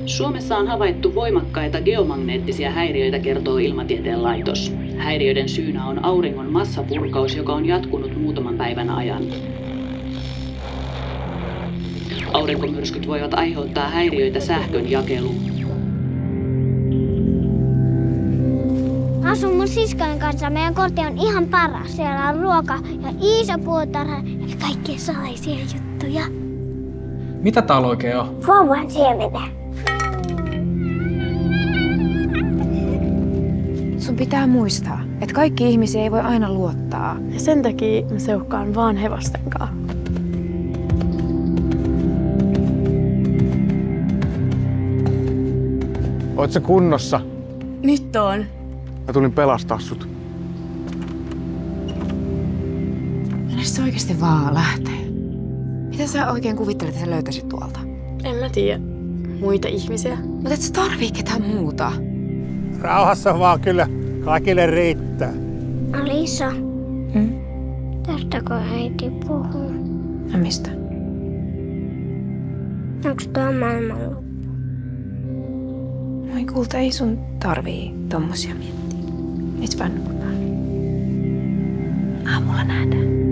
Suomessa on havaittu voimakkaita geomagneettisia häiriöitä, kertoo Ilmatieteen laitos. Häiriöiden syynä on auringon massapurkaus, joka on jatkunut muutaman päivän ajan. Aurinkomyrskyt voivat aiheuttaa häiriöitä sähkön jakeluun. Asun mun siskojen kanssa. Meidän koti on ihan paras. Siellä on ruoka ja iso puutarha ja kaikkia salaisia juttuja. Mitä täällä oikein on? Vauvan siemenä. Sun pitää muistaa, että kaikki ihmisiä ei voi aina luottaa. Ja sen takia mä seuhkaan vaan hevosten kanssa. Oot sä kunnossa? Nyt on. Mä tulin pelastaa sut. Mennä se oikeasti vaan lähtee. Mitä sä oikein kuvittelet, että sä löytäisit tuolta? En mä tiedä. Muita ihmisiä. Mutta et sä tarvii ketään muuta. Rauhassa vaan kyllä. Kaikille riittää. Alisa, tästäkö äiti puhuu? No mistä? Onks tuo maailmanloppu? Moi kulta, ei sun tarvii tommosia miettiä. Et vaan nukutaan. Aamulla nähdään.